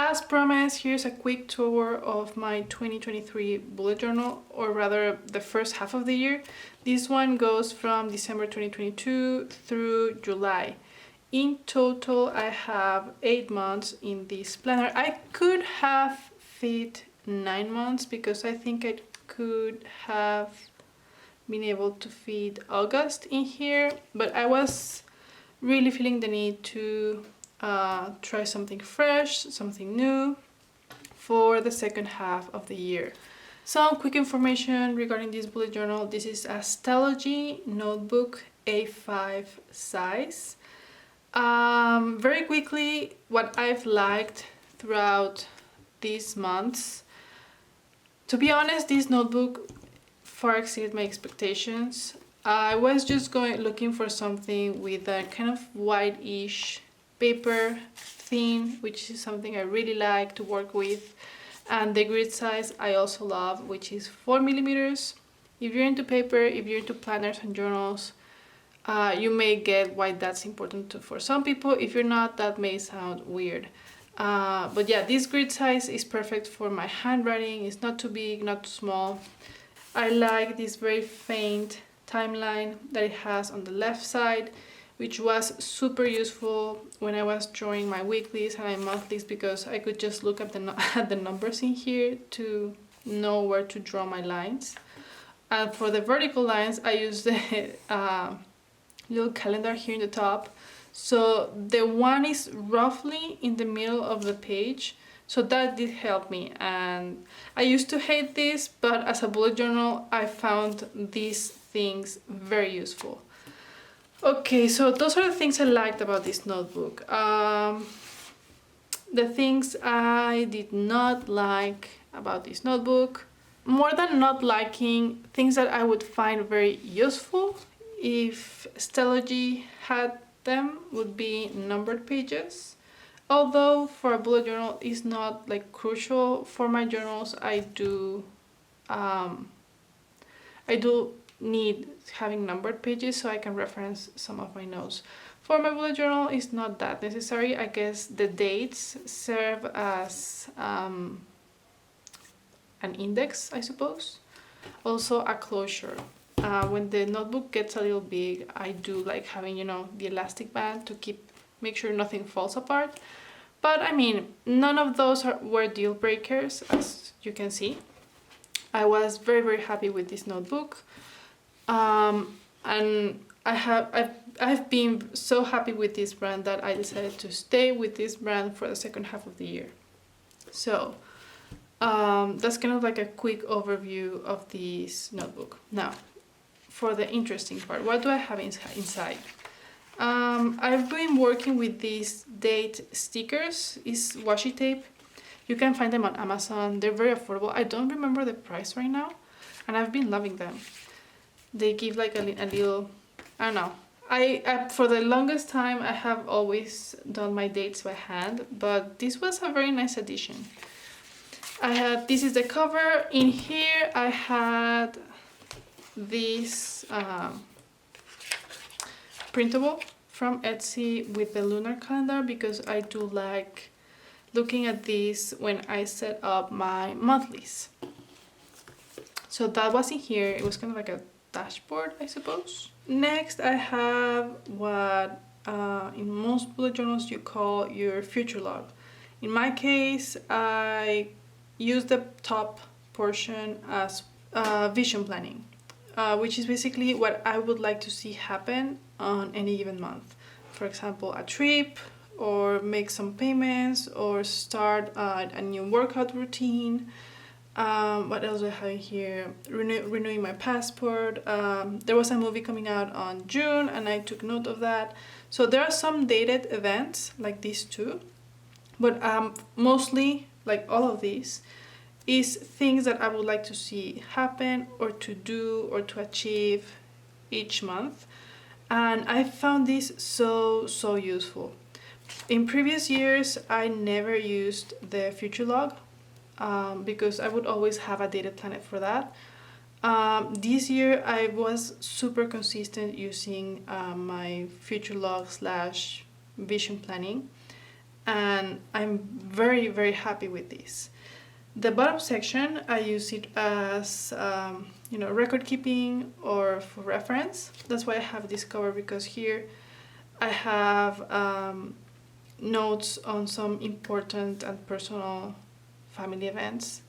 As promised, here's a quick tour of my 2023 bullet journal, or rather the first half of the year. This one goes from December 2022 through July. In total, I have 8 months in this planner. I could have fit 9 months because I think I could have been able to fit August in here, but I was really feeling the need to try something fresh, something new for the second half of the year. Some quick information regarding this bullet journal. This is a Stellogy notebook A5 size. Very quickly, what I've liked throughout these months. To be honest, this notebook far exceeded my expectations. I was just looking for something with a kind of white-ish paper, thin, which is something I really like to work with, and the grid size I also love, which is 4mm. If you're into paper, if you're into planners and journals, you may get why that's important for some people. If you're not, that may sound weird. But yeah, this grid size is perfect for my handwriting. It's not too big, not too small. I like this very faint timeline that it has on the left side, which was super useful when I was drawing my weeklies and my monthlies, because I could just look at the numbers in here to know where to draw my lines. And for the vertical lines, I use the little calendar here in the top. So the one is roughly in the middle of the page. So that did help me, and I used to hate this, but as a bullet journal, I found these things very useful. Okay, so those are the things I liked about this notebook. The things I did not like about this notebook, more than not liking, things that I would find very useful if Stellogy had them, would be numbered pages. Although for a bullet journal is not like crucial for my journals, I do need having numbered pages so I can reference some of my notes. For my bullet journal, it's not that necessary. I guess the dates serve as an index, I suppose. Also a closure. When the notebook gets a little big, I do like having, the elastic band to make sure nothing falls apart. But I mean, none of those were deal breakers, as you can see. I was very, very happy with this notebook. And I've been so happy with this brand that I decided to stay with this brand for the second half of the year. So that's kind of like a quick overview of this notebook. Now, for the interesting part, what do I have inside? I've been working with these date stickers. It's washi tape. You can find them on Amazon. They're very affordable. I don't remember the price right now, and I've been loving them. They give like a little, I don't know. I for the longest time I have always done my dates by hand, but this was a very nice addition. This is the cover. In here I had this printable from Etsy with the lunar calendar, because I do like looking at this when I set up my monthlies. So that was in here. It was kind of like a dashboard, I suppose. Next, I have what in most bullet journals you call your future log. In my case, I use the top portion as vision planning, which is basically what I would like to see happen on any given month. For example, a trip, or make some payments, or start a new workout routine. What else do I have here? Renewing my passport. There was a movie coming out on June and I took note of that. So there are some dated events like these two, but mostly, like all of these, is things that I would like to see happen, or to do, or to achieve each month. And I found this so useful. In previous years, I never used the future log, because I would always have a dated planet for that. This year I was super consistent using my future log / vision planning, and I'm very, very happy with this. The bottom section, I use it as record keeping or for reference. That's why I have this cover, because here I have notes on some important and personal family events.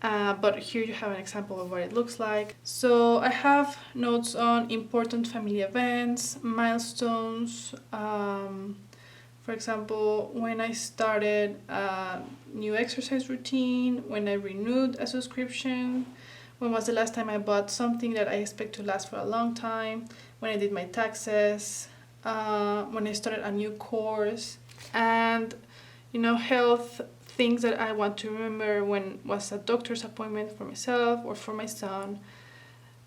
But here you have an example of what it looks like. So I have notes on important family events, milestones. For example, when I started a new exercise routine, when I renewed a subscription, when was the last time I bought something that I expect to last for a long time, when I did my taxes, when I started a new course, and health things that I want to remember, when was a doctor's appointment for myself or for my son.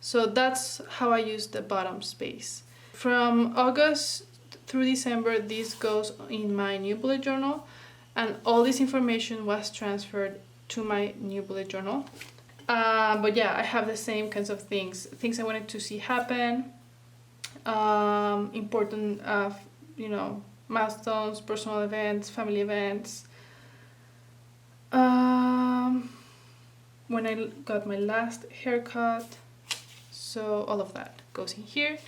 So that's how I use the bottom space. From August through December, this goes in my new bullet journal, and all this information was transferred to my new bullet journal. But yeah, I have the same kinds of things I wanted to see happen, important milestones, personal events, family events, when I got my last haircut. So all of that goes in here.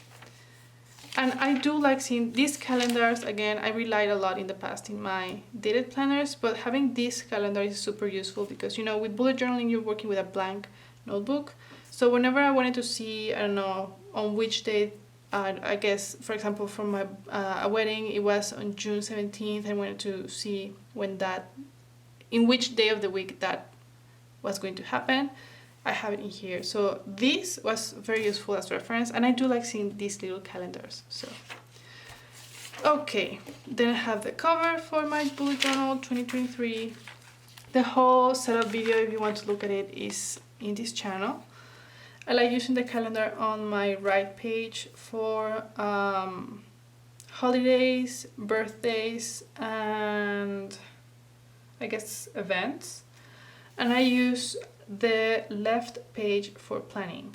And I do like seeing these calendars. Again, I relied a lot in the past in my dated planners, but having this calendar is super useful because, with bullet journaling, you're working with a blank notebook. So whenever I wanted to see, I don't know, on which day, I guess, for example, for my a wedding, it was on June 17th. I wanted to see in which day of the week that was going to happen. I have it in here. So this was very useful as reference, and I do like seeing these little calendars. So okay, then I have the cover for my bullet journal 2023. The whole setup video, if you want to look at it, is in this channel. I like using the calendar on my right page for holidays, birthdays, and I guess events. And I use the left page for planning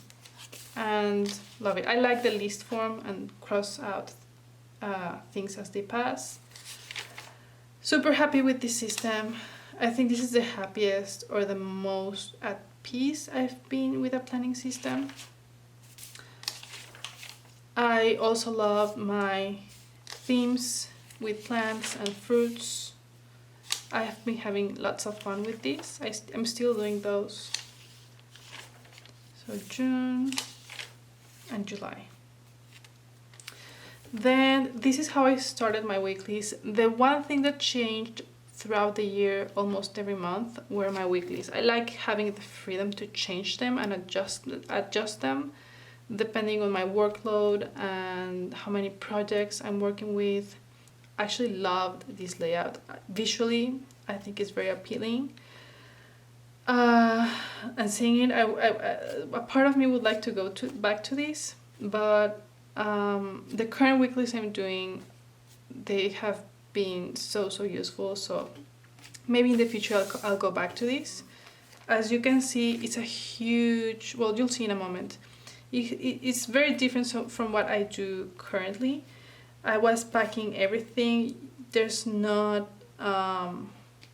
and love it. I like the list form and cross out things as they pass. Super happy with this system. I think this is the happiest or the most at peace I've been with a planning system. I also love my themes with plants and fruits. I have been having lots of fun with this. I'm still doing those. So June and July. Then this is how I started my weeklies. The one thing that changed throughout the year, almost every month, were my weeklies. I like having the freedom to change them and adjust them depending on my workload and how many projects I'm working with. I actually loved this layout. Visually, I think it's very appealing. And seeing it, a part of me would like to go back to this, but the current weeklies I'm doing, they have been so useful. So maybe in the future I'll go back to this. As you can see, it's a huge, well, you'll see in a moment. It's very different from what I do currently. I was packing everything. There's not,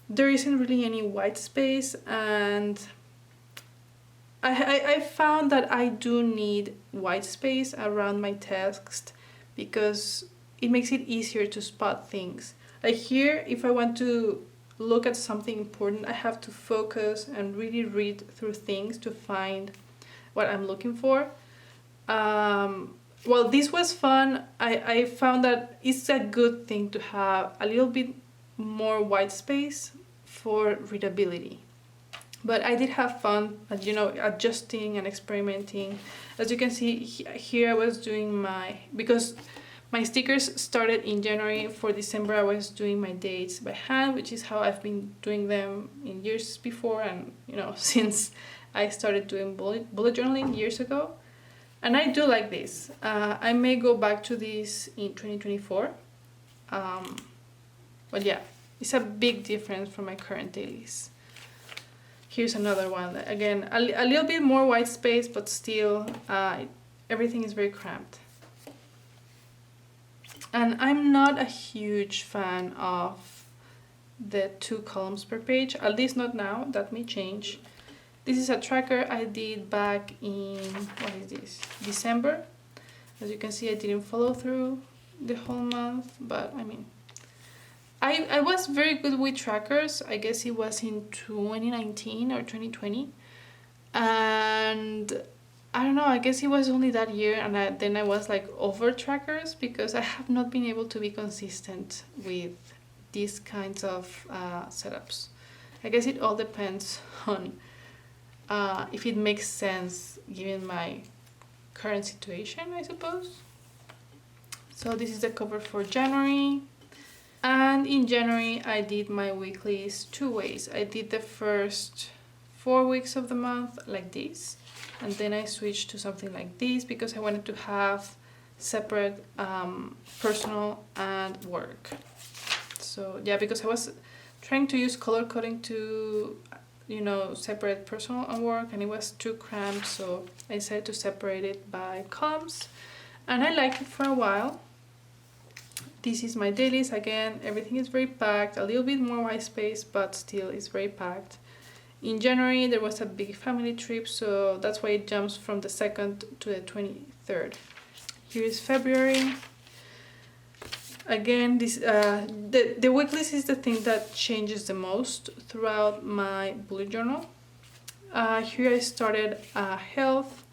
there isn't really any white space, and I found that I do need white space around my text because it makes it easier to spot things. Like here, if I want to look at something important, I have to focus and really read through things to find what I'm looking for. Well, this was fun. I found that it's a good thing to have a little bit more white space for readability. But I did have fun, adjusting and experimenting. As you can see here, I was doing because my stickers started in January. For December, I was doing my dates by hand, which is how I've been doing them in years before, and since I started doing bullet journaling years ago. And I do like this. I may go back to this in 2024. But yeah, it's a big difference from my current dailies. Here's another one. Again, a little bit more white space, but still everything is very cramped. And I'm not a huge fan of the 2 columns per page, at least not now, that may change. This is a tracker I did back in, what is this, December. As you can see, I didn't follow through the whole month, but I mean, I was very good with trackers. I guess it was in 2019 or 2020, and I don't know, I guess it was only that year, and then I was like over trackers because I have not been able to be consistent with these kinds of setups. I guess it all depends on if it makes sense given my current situation, I suppose. So this is the cover for January. And in January, I did my weeklies 2 ways. I did the first 4 weeks of the month like this, and then I switched to something like this because I wanted to have separate personal and work. So yeah, because I was trying to use color coding to, you know, separate personal and work, and it was too cramped, so I decided to separate it by columns, and I liked it for a while. This is my dailies. Again, everything is very packed, a little bit more white space, but still it's very packed. In January, there was a big family trip, so that's why it jumps from the 2nd to the 23rd. Here is February. Again, this the weeklies is the thing that changes the most throughout my bullet journal. Here I started a health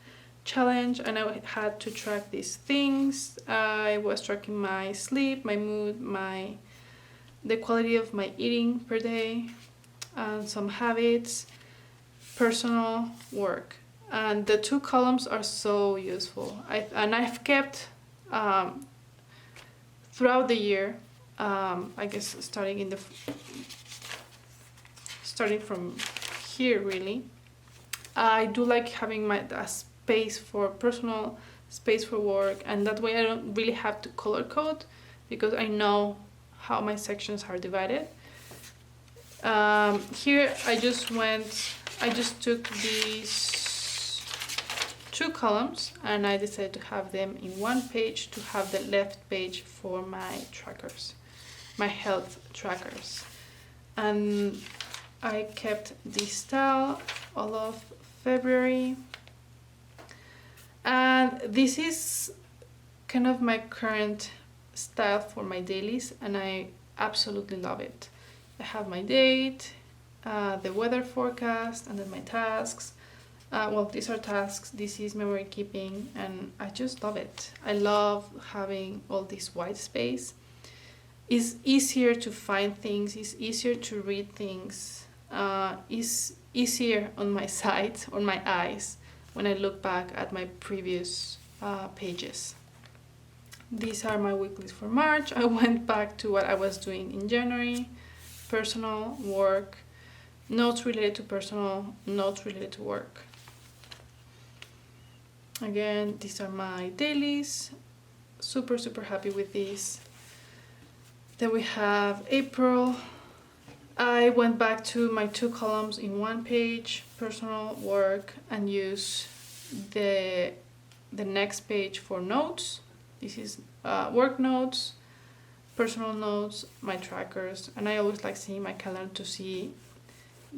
challenge, and I had to track these things. I was tracking my sleep, my mood, the quality of my eating per day, and some habits, personal, work. And the 2 columns are so useful. I've kept throughout the year, I guess starting from here really. I do like having a space for personal, space for work, and that way I don't really have to color code because I know how my sections are divided. Here I just took these 2 columns and I decided to have them in one page, to have the left page for my trackers, my health trackers. And I kept this style all of February. And this is kind of my current style for my dailies, and I absolutely love it. I have my date, the weather forecast, and then my tasks. Well, these are tasks, this is memory keeping, and I just love it. I love having all this white space. It's easier to find things, it's easier to read things, it's easier on my sight, on my eyes, when I look back at my previous pages. These are my weeklies for March. I went back to what I was doing in January: personal, work, notes related to personal, notes related to work. Again, these are my dailies. Super happy with these. Then we have April. I went back to my 2 columns in one page, personal, work, and use the next page for notes. This is work notes, personal notes, my trackers, and I always like seeing my calendar to see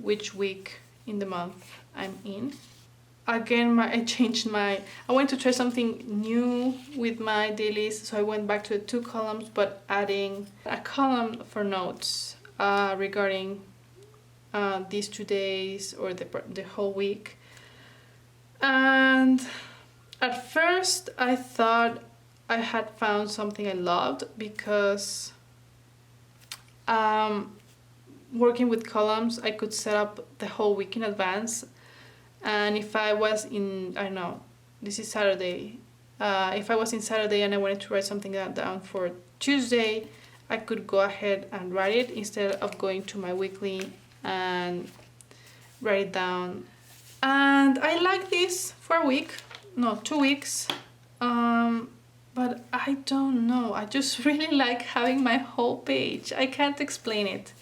which week in the month I'm in. Again, I went to try something new with my dailies, so I went back to the 2 columns, but adding a column for notes regarding these 2 days or the whole week. And at first I thought I had found something I loved, because working with columns, I could set up the whole week in advance. And if I was in, I don't know, this is Saturday, if I was in Saturday and I wanted to write something down for Tuesday, I could go ahead and write it instead of going to my weekly and write it down. And I like this for a week, no, 2 weeks, but I don't know, I just really like having my whole page. I can't explain it.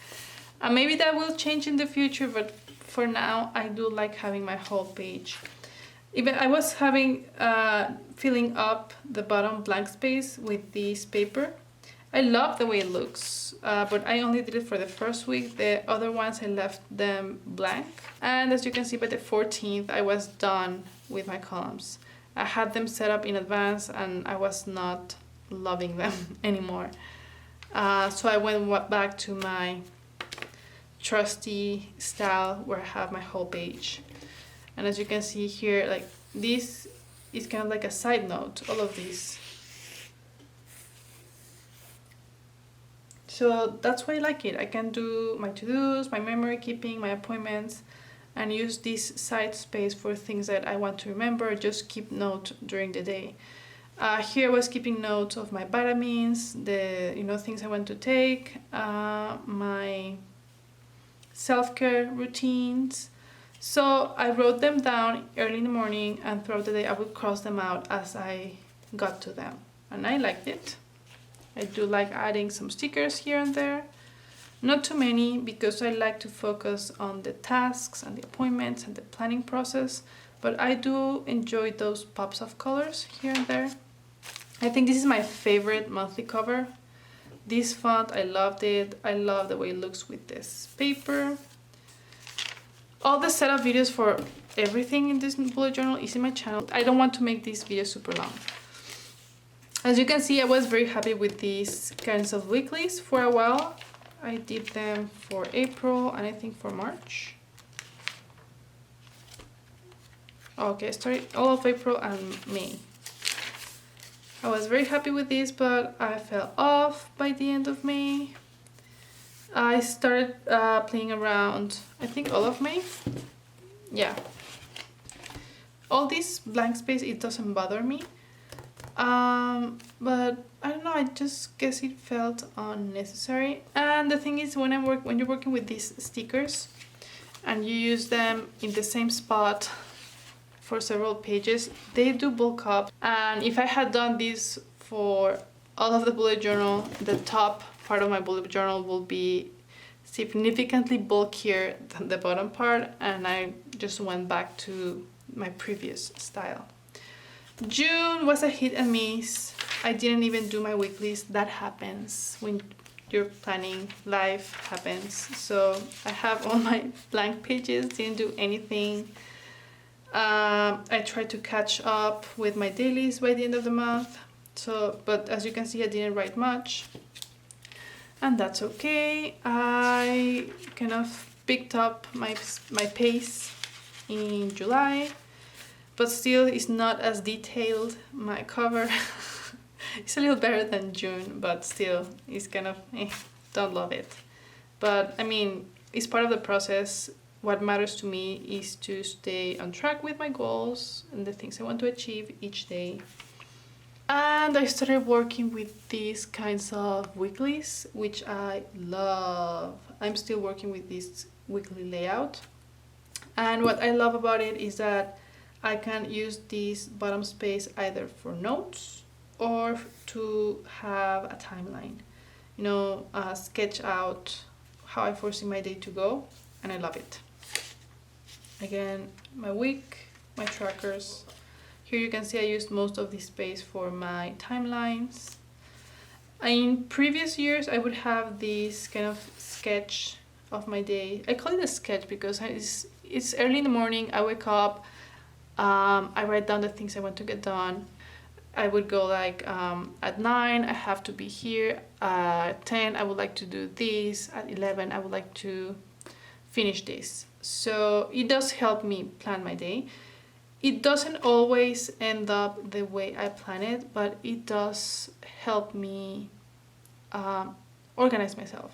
Maybe that will change in the future, but for now I do like having my whole page. Even I was filling up the bottom blank space with this paper, I love the way it looks, but I only did it for the first week. The other ones I left them blank. And as you can see, by the 14th, I was done with my columns. I had them set up in advance and I was not loving them anymore. So I went back to my trusty style where I have my whole page. And as you can see here, like this is kind of like a side note, all of these. So that's why I like it. I can do my to-dos, my memory keeping, my appointments, and use this side space for things that I want to remember, just keep note during the day. Here I was keeping notes of my vitamins, the things I want to take, my self-care routines. So I wrote them down early in the morning, and throughout the day I would cross them out as I got to them. And I liked it. I do like adding some stickers here and there. Not too many, because I like to focus on the tasks and the appointments and the planning process, but I do enjoy those pops of colors here and there. I think this is my favorite monthly cover. This font, I loved it. I love the way it looks with this paper. All the setup videos for everything in this bullet journal is in my channel. I don't want to make this video super long. As you can see, I was very happy with these kinds of weeklies for a while. I did them for April and I think for March. Okay, I started all of April and May. I was very happy with this, but I fell off by the end of May. I started playing around, I think all of May. Yeah. All this blank space, it doesn't bother me. But I don't know, I just guess it felt unnecessary. And the thing is, when you're working with these stickers and you use them in the same spot for several pages, they do bulk up. And if I had done this for all of the bullet journal, the top part of my bullet journal will be significantly bulkier than the bottom part, and I just went back to my previous style. June was a hit and miss. I didn't even do my weeklies. That happens when you're planning, life happens. So I have all my blank pages, didn't do anything. I tried to catch up with my dailies by the end of the month. But as you can see, I didn't write much. And that's okay. I kind of picked up my pace in July. But still, it's not as detailed. My cover it's a little better than June, but still, it's kind of, don't love it. But I mean, it's part of the process. What matters to me is to stay on track with my goals and the things I want to achieve each day. And I started working with these kinds of weeklies, which I love. I'm still working with this weekly layout. And what I love about it is that I can use this bottom space either for notes or to have a timeline. Sketch out how I foresee my day to go, and I love it. Again, my week, my trackers. Here you can see I used most of this space for my timelines. In previous years, I would have this kind of sketch of my day. I call it a sketch because it's early in the morning. I wake up, I write down the things I want to get done. I would go like at 9 I have to be here, at 10 I would like to do this, at 11 I would like to finish this. So it does help me plan my day. It doesn't always end up the way I plan it, but it does help me organize myself.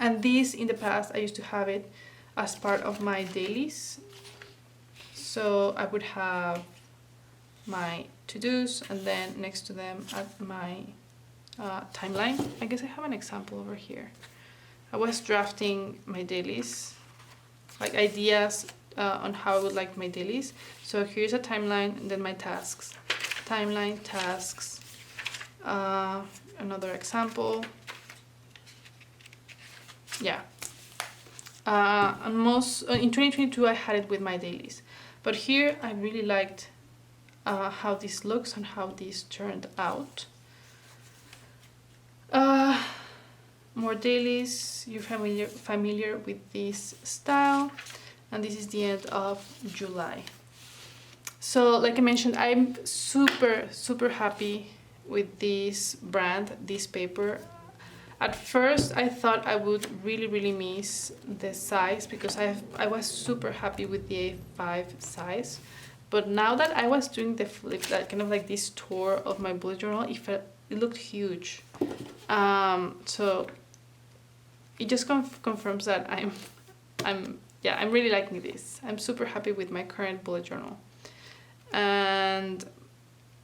And this, in the past, I used to have it as part of my dailies. So I would have my to-dos, and then next to them at my timeline. I guess I have an example over here. I was drafting my dailies, like ideas on how I would like my dailies. So here's a timeline, and then my tasks. Timeline, tasks. Another example. Yeah. In 2022 I had it with my dailies, but here I really liked how this looks and how this turned out. more dailies. You're familiar with this style, and this is the end of July. So like I mentioned, I'm super happy with this brand, this paper. At first I thought I would really miss the size, because I was super happy with the A5 size. But now that I was doing the flip, that kind of like this tour of my bullet journal, it looked huge. So it just confirms that I'm really liking this. I'm super happy with my current bullet journal. And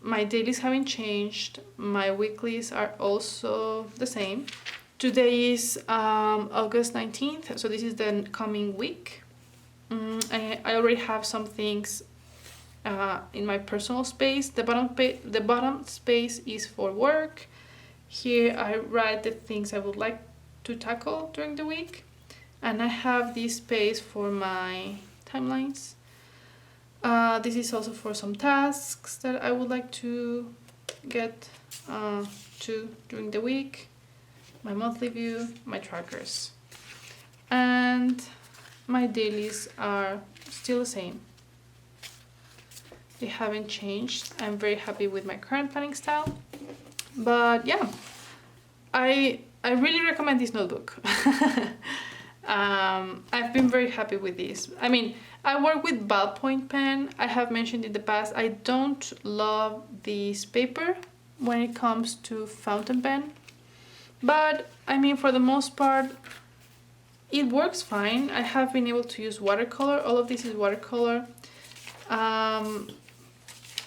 my dailies haven't changed. My weeklies are also the same. Today is August 19th, so this is the coming week. I already have some things in my personal space. The bottom space is for work. Here I write the things I would like to tackle during the week, and I have this space for my timelines. This is also for some tasks that I would like to get to during the week, my monthly view, my trackers. And my dailies are still the same. They haven't changed. I'm very happy with my current planning style. But yeah, I really recommend this notebook. I've been very happy with this. I mean, I work with ballpoint pen. I have mentioned in the past, I don't love this paper when it comes to fountain pen. But I mean, for the most part, it works fine. I have been able to use watercolor. All of this is watercolor. And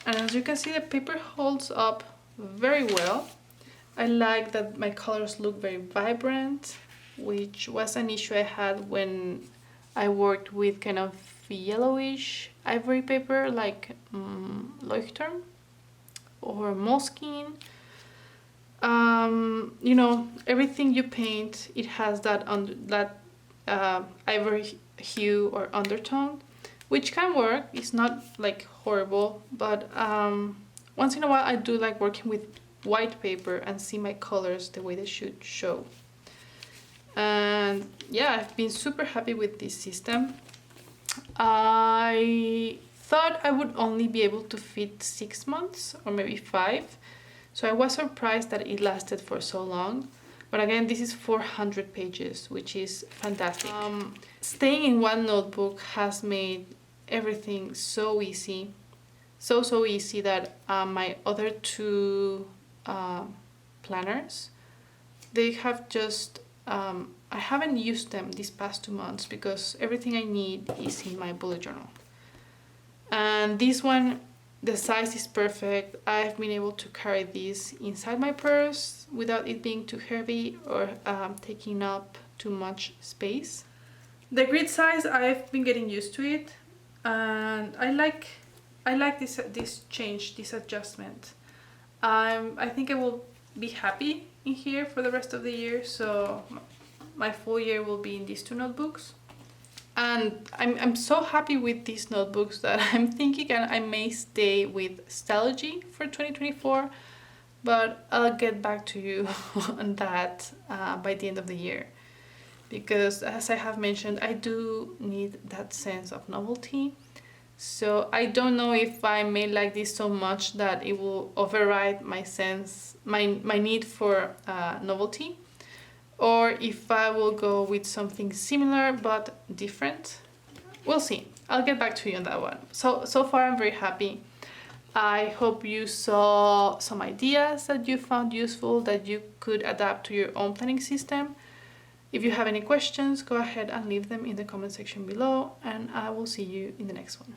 as you can see, the paper holds up very well. I like that my colors look very vibrant, which was an issue I had when I worked with kind of yellowish ivory paper like Leuchtturm or Moleskine. You know, everything you paint, it has that ivory hue or undertone, which can work. It's not like horrible, but once in a while I do like working with white paper and see my colors the way they should show. And yeah, I've been super happy with this system. I thought I would only be able to fit 6 months or maybe 5, so I was surprised that it lasted for so long. But again, this is 400 pages, which is fantastic. Staying in one notebook has made everything so easy. So easy that my other 2 planners, they have just I haven't used them these past 2 months because everything I need is in my bullet journal. And this one, the size is perfect. I've been able to carry this inside my purse without it being too heavy or taking up too much space. The grid size, I've been getting used to it, and I like this change, this adjustment. I think I will be happy in here for the rest of the year, so my full year will be in these 2 notebooks. And I'm so happy with these notebooks that I'm thinking I may stay with Stylogy for 2024, but I'll get back to you on that by the end of the year, because as I have mentioned, I do need that sense of novelty. So I don't know if I may like this so much that it will override my need for novelty, or if I will go with something similar but different. We'll see. I'll get back to you on that one. So far I'm very happy. I hope you saw some ideas that you found useful, that you could adapt to your own planning system. If you have any questions, go ahead and leave them in the comment section below, and I will see you in the next one.